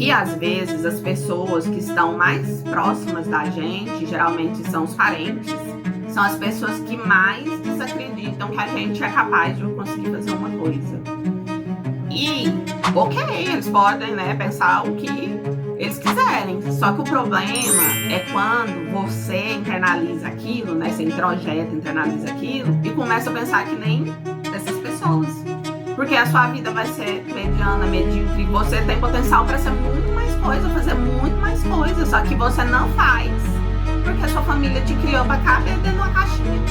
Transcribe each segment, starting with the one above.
que às vezes as pessoas que estão mais próximas da gente, geralmente são os parentes, são as pessoas que mais desacreditam que a gente é capaz de conseguir fazer uma coisa. E, ok, eles podem, né, pensar o que eles quiserem. Só que o problema é quando você internaliza aquilo, né, você introjeta, internaliza aquilo e começa a pensar que nem dessas pessoas. Porque a sua vida vai ser mediana, medíocre, você tem potencial para ser muito mais coisa, fazer muito mais coisa, só que você não faz porque a sua família te criou para caber dentro de uma caixinha.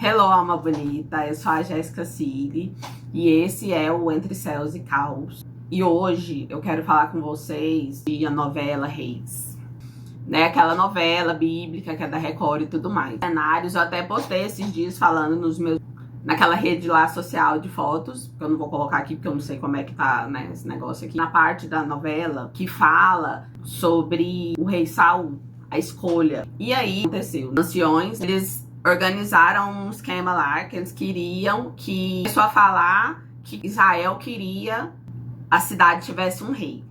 Hello, alma bonita, eu sou a Jéssica Cili e esse é o Entre Céus e Caos. E hoje eu quero falar com vocês de a novela Reis, né? Aquela novela bíblica que é da Record e tudo mais. Cenários, eu até postei esses dias falando naquela rede lá social de fotos, que eu não vou colocar aqui porque eu não sei como é que tá, né, esse negócio aqui. Na parte da novela que fala sobre o rei Saul, a escolha. E aí aconteceu, os anciões, eles organizaram um esquema lá que eles queriam que começou a falar que Israel queria a cidade tivesse um rei.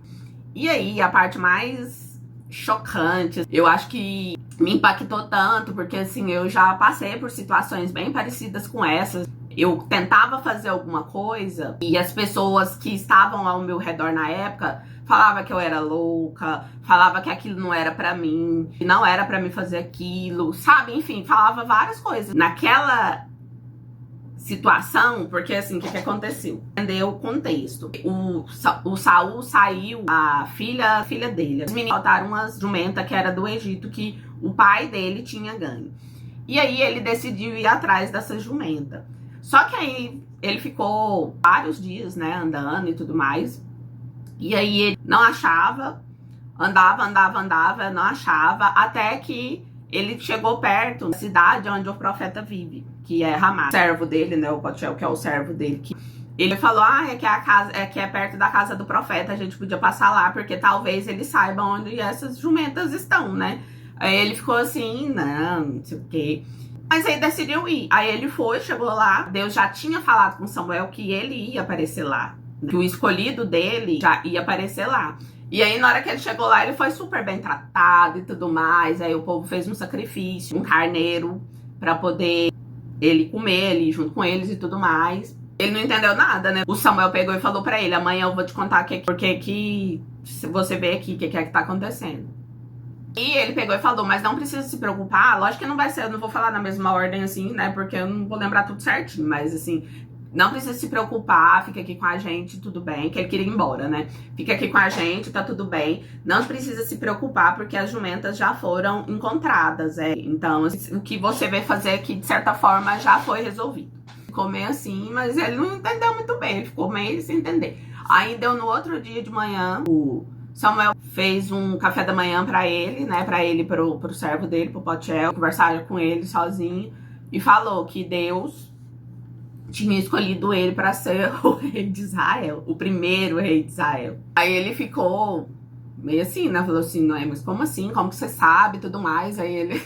E aí a parte mais chocante, eu acho que me impactou tanto, porque assim, eu já passei por situações bem parecidas com essas. Eu tentava fazer alguma coisa e as pessoas que estavam ao meu redor na época falavam que eu era louca, falava que aquilo não era pra mim, que não era pra mim fazer aquilo, sabe? Enfim, falava várias coisas. Naquela situação, porque assim, o que aconteceu? Entendeu o contexto. O Saul saiu, a filha dele. Os meninos botaram uma jumenta que era do Egito, que o pai dele tinha ganho. E aí ele decidiu ir atrás dessa jumenta. Só que aí ele ficou vários dias, né, andando e tudo mais. E aí ele não achava, andava, não achava, até que ele chegou perto da cidade onde o profeta vive, que é Ramá. O servo dele, né, o Potiel, que é o servo dele, que ele falou, é que é perto da casa do profeta, a gente podia passar lá, porque talvez ele saiba onde essas jumentas estão, né? Aí ele ficou assim, não sei o quê. Mas aí decidiu ir. Aí ele foi, chegou lá, Deus já tinha falado com Samuel que ele ia aparecer lá, que o escolhido dele já ia aparecer lá. E aí, na hora que ele chegou lá, ele foi super bem tratado e tudo mais. Aí o povo fez um sacrifício, um carneiro, pra poder ele comer ali junto com eles e tudo mais. Ele não entendeu nada, né? O Samuel pegou e falou pra ele, amanhã eu vou te contar porque que você vê aqui o que é que tá acontecendo. E ele pegou e falou, mas não precisa se preocupar. Lógico que não vai ser, eu não vou falar na mesma ordem assim, né? Porque eu não vou lembrar tudo certinho, mas assim, não precisa se preocupar, fica aqui com a gente, tudo bem. Que ele queria ir embora, né? Fica aqui com a gente, tá tudo bem. Não precisa se preocupar, porque as jumentas já foram encontradas, Então, o que você vai fazer aqui, de certa forma, já foi resolvido. Ficou meio assim, mas ele não entendeu muito bem, ele ficou meio sem entender. Aí deu no outro dia de manhã, o Samuel fez um café da manhã pra ele, né? Pra ele, pro servo dele, pro Potiel, conversar com ele sozinho. E falou que Deus tinha escolhido ele para ser o rei de Israel, o primeiro rei de Israel. Aí ele ficou meio assim, né? Falou assim, não é, mas como assim? Como que você sabe? Tudo mais. Aí ele,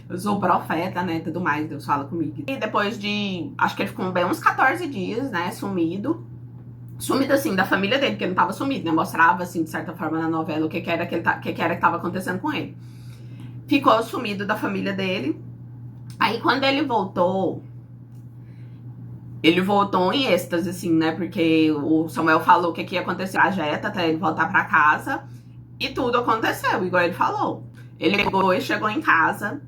eu sou profeta, né? Tudo mais, Deus fala comigo. E depois de, acho que ele ficou bem uns 14 dias, né? Sumido assim, da família dele, porque ele não tava sumido, né? Mostrava, assim, de certa forma na novela o que era que tava acontecendo com ele. Ficou sumido da família dele. Aí quando ele voltou em êxtase, assim, né? Porque o Samuel falou que ia acontecer a trajeto até ele voltar pra casa. E tudo aconteceu, igual ele falou. Ele pegou e chegou em casa.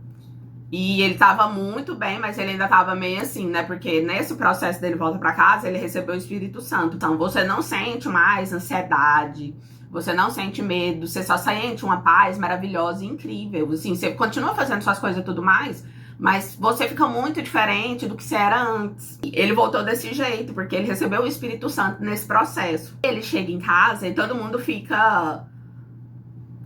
E ele tava muito bem, mas ele ainda tava meio assim, né? Porque nesse processo dele volta pra casa, ele recebeu o Espírito Santo. Então você não sente mais ansiedade, você não sente medo, você só sente uma paz maravilhosa e incrível. Assim, você continua fazendo suas coisas e tudo mais, mas você fica muito diferente do que você era antes. Ele voltou desse jeito, porque ele recebeu o Espírito Santo nesse processo. Ele chega em casa e todo mundo fica,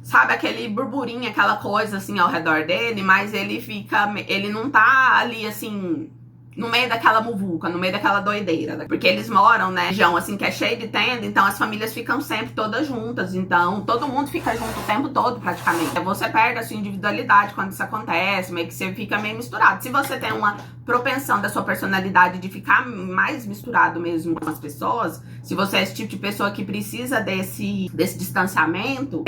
sabe, aquele burburinho, aquela coisa assim ao redor dele, mas ele não tá ali assim no meio daquela muvuca, no meio daquela doideira, né? Porque eles moram, né, região assim que é cheio de tenda, então as famílias ficam sempre todas juntas, então todo mundo fica junto o tempo todo praticamente. Você perde a sua individualidade quando isso acontece, meio que você fica meio misturado. Se você tem uma propensão da sua personalidade de ficar mais misturado mesmo com as pessoas, se você é esse tipo de pessoa que precisa desse distanciamento,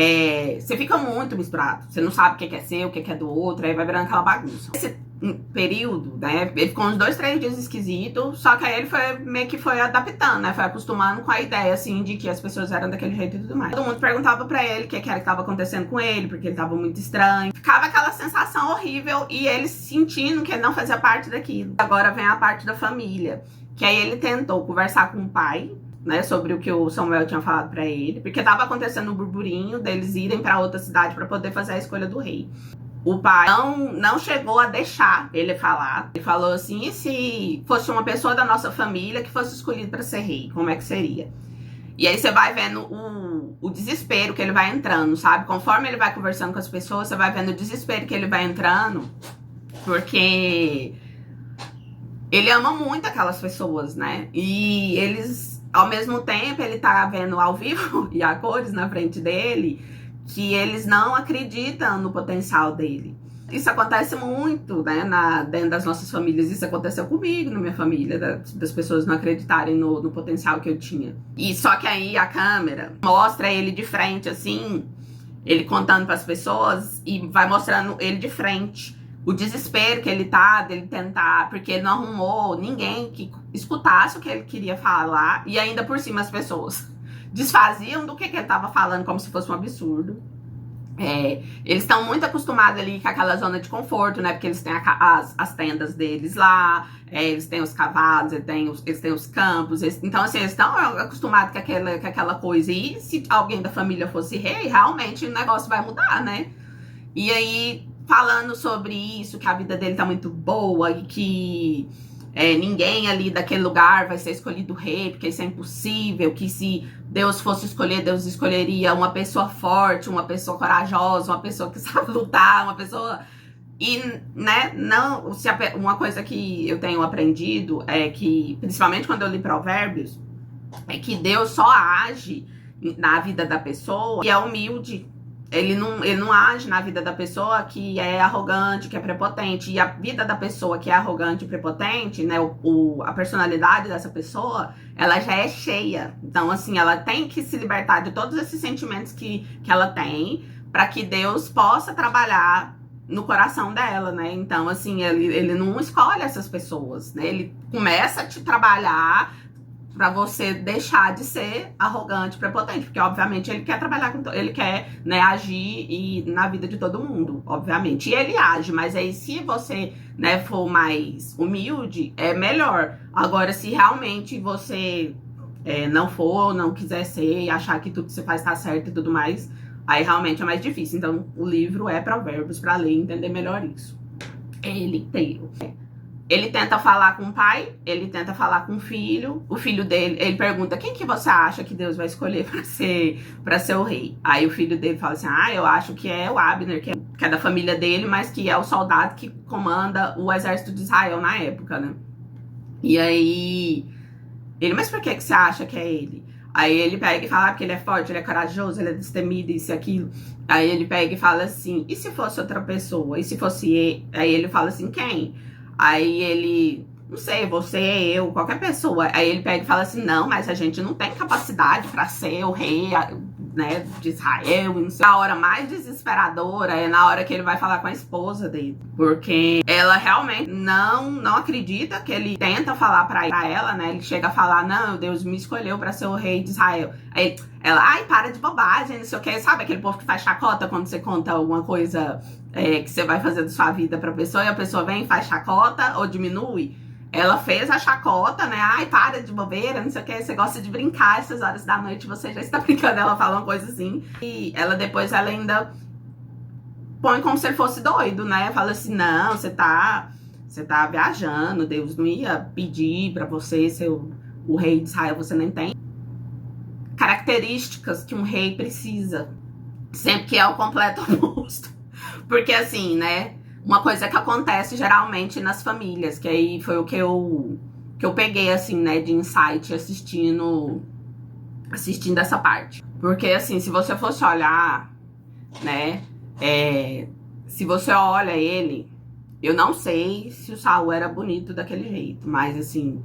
você fica muito misturado. Você não sabe o que é seu, o que é do outro, aí vai virando aquela bagunça. Esse período, né, ele ficou uns 2, 3 dias esquisito, só que aí ele foi meio que foi adaptando, né, foi acostumando com a ideia, assim, de que as pessoas eram daquele jeito e tudo mais. Todo mundo perguntava pra ele o que era que tava acontecendo com ele, porque ele tava muito estranho. Ficava aquela sensação horrível e ele sentindo que ele não fazia parte daquilo. Agora vem a parte da família, que aí ele tentou conversar com o pai, né, sobre o que o Samuel tinha falado pra ele, porque tava acontecendo um burburinho deles irem pra outra cidade pra poder fazer a escolha do rei. O pai não chegou a deixar ele falar. Ele falou assim, e se fosse uma pessoa da nossa família que fosse escolhida para ser rei, como é que seria? E aí você vai vendo o desespero que ele vai entrando, sabe? Conforme ele vai conversando com as pessoas, você vai vendo o desespero que ele vai entrando, porque ele ama muito aquelas pessoas, né? E eles, ao mesmo tempo, ele tá vendo ao vivo e a cores na frente dele, que eles não acreditam no potencial dele. Isso acontece muito, né, dentro das nossas famílias. Isso aconteceu comigo, na minha família, das pessoas não acreditarem no potencial que eu tinha. E só que aí a câmera mostra ele de frente, assim, ele contando para as pessoas e vai mostrando ele de frente. O desespero que ele tá, dele tentar, porque ele não arrumou ninguém que escutasse o que ele queria falar, e ainda por cima as pessoas desfaziam do que ele tava falando como se fosse um absurdo. Eles estão muito acostumados ali com aquela zona de conforto, né? Porque eles têm as tendas deles lá, eles têm os cavalos, eles têm os campos. Então, assim, eles estão acostumados com aquela coisa. E se alguém da família fosse rei, realmente o negócio vai mudar, né? E aí, falando sobre isso, que a vida dele tá muito boa e que ninguém ali daquele lugar vai ser escolhido rei, porque isso é impossível, que se Deus fosse escolher, Deus escolheria uma pessoa forte, uma pessoa corajosa, uma pessoa que sabe lutar, uma pessoa... E, né, não, uma coisa que eu tenho aprendido é que, principalmente quando eu li Provérbios, é que Deus só age na vida da pessoa que é humilde. Ele não age na vida da pessoa que é arrogante, que é prepotente. E a vida da pessoa que é arrogante e prepotente, né, a personalidade dessa pessoa, ela já é cheia. Então, assim, ela tem que se libertar de todos esses sentimentos que ela tem, para que Deus possa trabalhar no coração dela, né? Então, assim, ele não escolhe essas pessoas, né? Ele começa a te trabalhar pra você deixar de ser arrogante, prepotente, porque obviamente ele quer trabalhar com ele quer, né, agir na vida de todo mundo, obviamente. E ele age, mas aí se você, né, for mais humilde, é melhor. Agora, se realmente você não for, não quiser ser e achar que tudo que você faz tá certo e tudo mais, aí realmente é mais difícil. Então, o livro é Provérbios pra ler e entender melhor isso. Ele inteiro. Ele tenta falar com o pai, ele tenta falar com o filho dele, ele pergunta, quem que você acha que Deus vai escolher pra ser o rei? Aí o filho dele fala assim, eu acho que é o Abner, que é da família dele, mas que é o soldado que comanda o exército de Israel na época, né? E aí, mas por que você acha que é ele? Aí ele pega e fala, porque ele é forte, ele é corajoso, ele é destemido, isso e aquilo. Aí ele pega e fala assim, e se fosse outra pessoa? E se fosse ele? Aí ele fala assim, quem? Aí ele, não sei, você, eu, qualquer pessoa. Aí ele pega e fala assim, não, mas a gente não tem capacidade pra ser o rei, né, de Israel. Não sei. A hora mais desesperadora é na hora que ele vai falar com a esposa dele. Porque ela realmente não acredita que ele tenta falar pra ela, né? Ele chega a falar, não, Deus me escolheu pra ser o rei de Israel. Aí ela, para de bobagem, não sei o que. Sabe aquele povo que faz chacota quando você conta alguma coisa que você vai fazer da sua vida pra pessoa e a pessoa vem e faz chacota ou diminui? Ela fez a chacota, né? Para de bobeira, não sei o que. Você gosta de brincar essas horas da noite, você já está brincando. Ela fala uma coisa assim. E depois ela ainda põe como se ele fosse doido, né? Fala assim, não, você tá viajando. Deus não ia pedir pra você ser o rei de Israel. Você nem tem características que um rei precisa. Sempre que é o completo oposto. Porque assim, né? uma coisa que acontece geralmente nas famílias, que aí foi o que eu peguei, assim, né, de insight assistindo essa parte. Porque, assim, se você fosse olhar, né, se você olha ele, eu não sei se o Saul era bonito daquele jeito, mas, assim,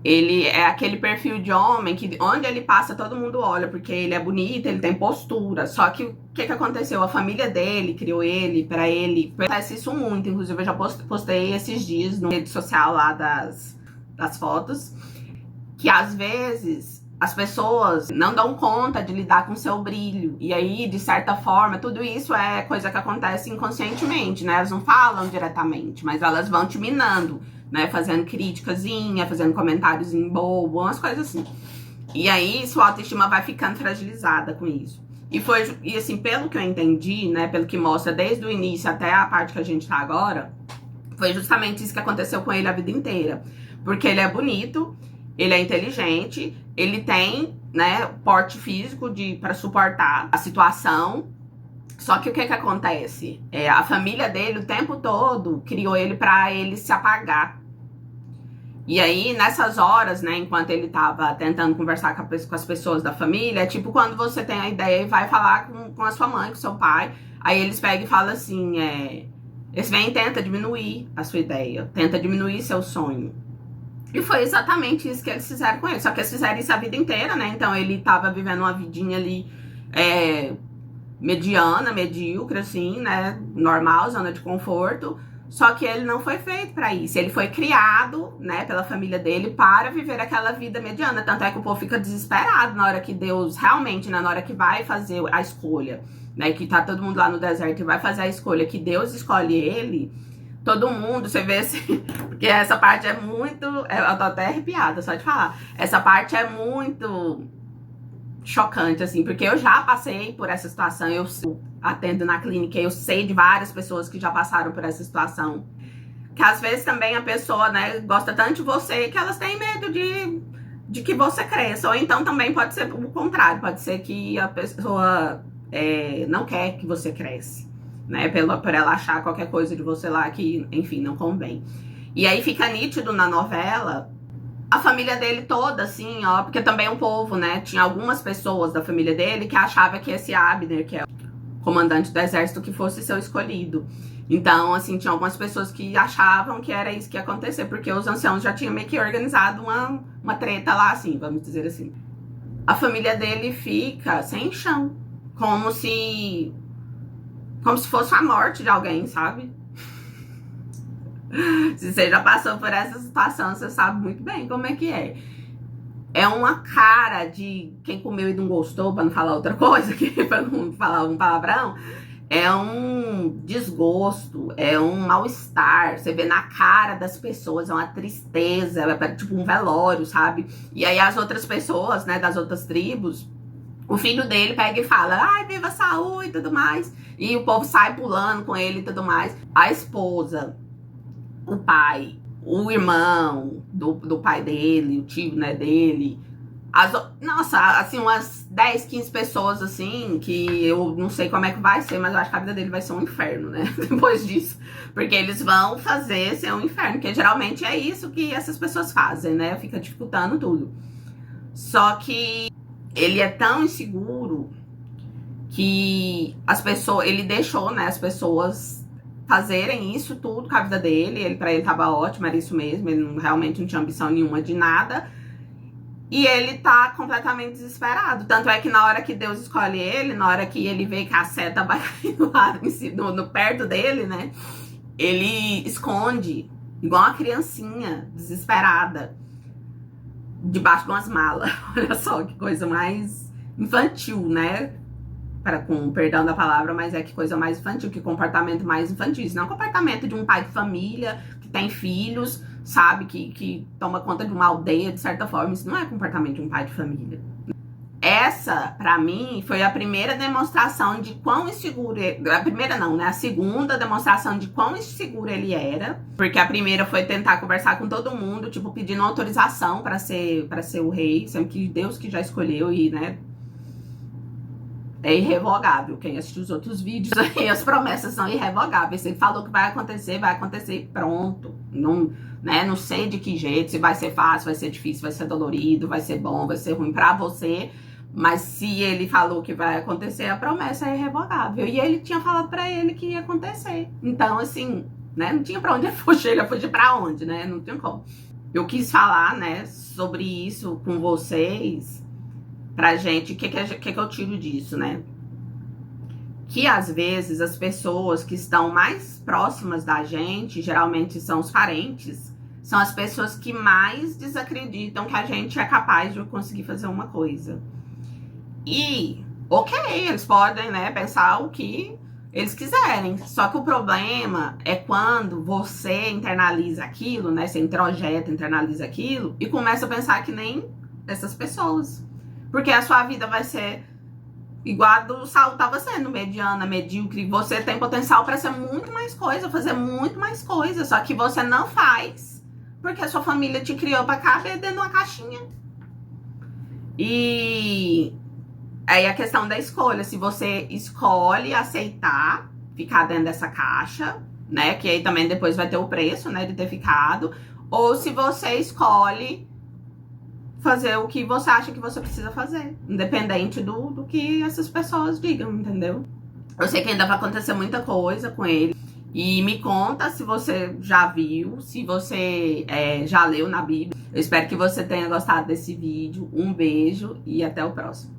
ele é aquele perfil de homem que onde ele passa todo mundo olha, porque ele é bonito, ele tem postura. Só que o que aconteceu? A família dele criou ele, pra ele. Acontece isso muito, inclusive eu já postei esses dias na rede social lá das fotos, que às vezes as pessoas não dão conta de lidar com o seu brilho. E aí, de certa forma, tudo isso é coisa que acontece inconscientemente, né? Elas não falam diretamente, mas elas vão te minando, né? Fazendo criticazinha, fazendo comentários em bobo, umas coisas assim. E aí, sua autoestima vai ficando fragilizada com isso. E assim, pelo que eu entendi, né? Pelo que mostra desde o início até a parte que a gente tá agora, foi justamente isso que aconteceu com ele a vida inteira. Porque ele é bonito, ele é inteligente, ele tem, né, porte físico para suportar a situação. Só que o que acontece? A família dele o tempo todo criou ele para ele se apagar. E aí, nessas horas, né, enquanto ele tava tentando conversar com as pessoas da família, é tipo quando você tem a ideia e vai falar com a sua mãe, com o seu pai, aí eles pegam e falam assim, eles vêm e tentam diminuir a sua ideia, tenta diminuir seu sonho. E foi exatamente isso que eles fizeram com ele. Só que eles fizeram isso a vida inteira, né? Então ele tava vivendo uma vidinha ali mediana, medíocre, assim, né? Normal, zona de conforto. Só que ele não foi feito pra isso. Ele foi criado, né, pela família dele para viver aquela vida mediana. Tanto é que o povo fica desesperado na hora que Deus realmente, né, na hora que vai fazer a escolha, né? Que tá todo mundo lá no deserto e vai fazer a escolha, que Deus escolhe ele. Todo mundo, você vê assim, porque essa parte é muito, eu tô até arrepiada só de falar, essa parte é muito chocante, assim, porque eu já passei por essa situação, eu atendo na clínica, eu sei de várias pessoas que já passaram por essa situação, que às vezes também a pessoa, né, gosta tanto de você que elas têm medo de que você cresça, ou então também pode ser o contrário, pode ser que a pessoa não quer que você cresça, né, por ela achar qualquer coisa de você lá que, enfim, não convém. E aí fica nítido na novela a família dele toda, assim, ó, porque também o povo, né, tinha algumas pessoas da família dele que achava que esse Abner, que é o comandante do exército, que fosse seu escolhido. Então, assim, tinha algumas pessoas que achavam que era isso que ia acontecer, porque os anciãos já tinham meio que organizado uma treta lá, assim, vamos dizer assim. A família dele fica sem chão, como se fosse a morte de alguém, sabe? Se você já passou por essa situação, você sabe muito bem como é que é. É uma cara de quem comeu e não gostou, pra não falar outra coisa, pra não falar um palavrão. É um desgosto, é um mal-estar. Você vê na cara das pessoas, é uma tristeza, é tipo um velório, sabe? E aí as outras pessoas, né, das outras tribos, o filho dele pega e fala, ai, viva Saul e tudo mais. E o povo sai pulando com ele e tudo mais. A esposa, o pai, o irmão do pai dele, o tio, né, dele. Nossa, assim, umas 10, 15 pessoas, assim, que eu não sei como é que vai ser, mas eu acho que a vida dele vai ser um inferno, né? Depois disso. Porque eles vão fazer ser um inferno, porque geralmente é isso que essas pessoas fazem, né? Fica dificultando tudo. Só que ele é tão inseguro que ele deixou, né, as pessoas fazerem isso tudo com a vida dele. Pra ele tava ótimo, era isso mesmo, ele realmente não tinha ambição nenhuma de nada. E ele tá completamente desesperado. Tanto é que na hora que Deus escolhe ele, na hora que ele vê que a seta vai cair lá no perto dele, né, ele esconde, igual uma criancinha desesperada, debaixo de umas malas. Olha só que coisa mais infantil, né? Com perdão da palavra, mas que coisa mais infantil, que comportamento mais infantil. Isso não é um comportamento de um pai de família que tem filhos, sabe? Que toma conta de uma aldeia, de certa forma. Isso não é comportamento de um pai de família. Essa, pra mim, foi a primeira demonstração de quão inseguro... A primeira não, né? A segunda demonstração de quão inseguro ele era. Porque a primeira foi tentar conversar com todo mundo, tipo, pedindo autorização pra ser o rei, sendo que Deus que já escolheu e, né, é irrevogável. Quem assistiu os outros vídeos aí, as promessas são irrevogáveis. Se ele falou que vai acontecer, pronto. Não, né, não sei de que jeito, se vai ser fácil, vai ser difícil, vai ser dolorido, vai ser bom, vai ser ruim pra você. Mas se ele falou que vai acontecer, a promessa é irrevogável. E ele tinha falado pra ele que ia acontecer. Então, assim, né, não tinha pra onde ele fugir. Ele ia fugir pra onde, né? Não tinha como. Eu quis falar, né, sobre isso com vocês, pra gente, o que eu tiro disso, né? Que às vezes as pessoas que estão mais próximas da gente, geralmente são os parentes, são as pessoas que mais desacreditam que a gente é capaz de conseguir fazer uma coisa. E, ok, eles podem, né, pensar o que eles quiserem. Só que o problema é quando você internaliza aquilo, né, você introjeta, internaliza aquilo e começa a pensar que nem essas pessoas. Porque a sua vida vai ser igual a do Saulo estava sendo, mediana, medíocre. Você tem potencial para ser muito mais coisa, fazer muito mais coisa. Só que você não faz porque a sua família te criou para caber dentro de uma caixinha. E aí a questão da escolha, se você escolhe aceitar ficar dentro dessa caixa, né, que aí também depois vai ter o preço, né, de ter ficado, ou se você escolhe fazer o que você acha que você precisa fazer, independente do que essas pessoas digam, entendeu? Eu sei que ainda vai acontecer muita coisa com ele. E me conta se você já viu, se você já leu na Bíblia. Eu espero que você tenha gostado desse vídeo. Um beijo e até o próximo.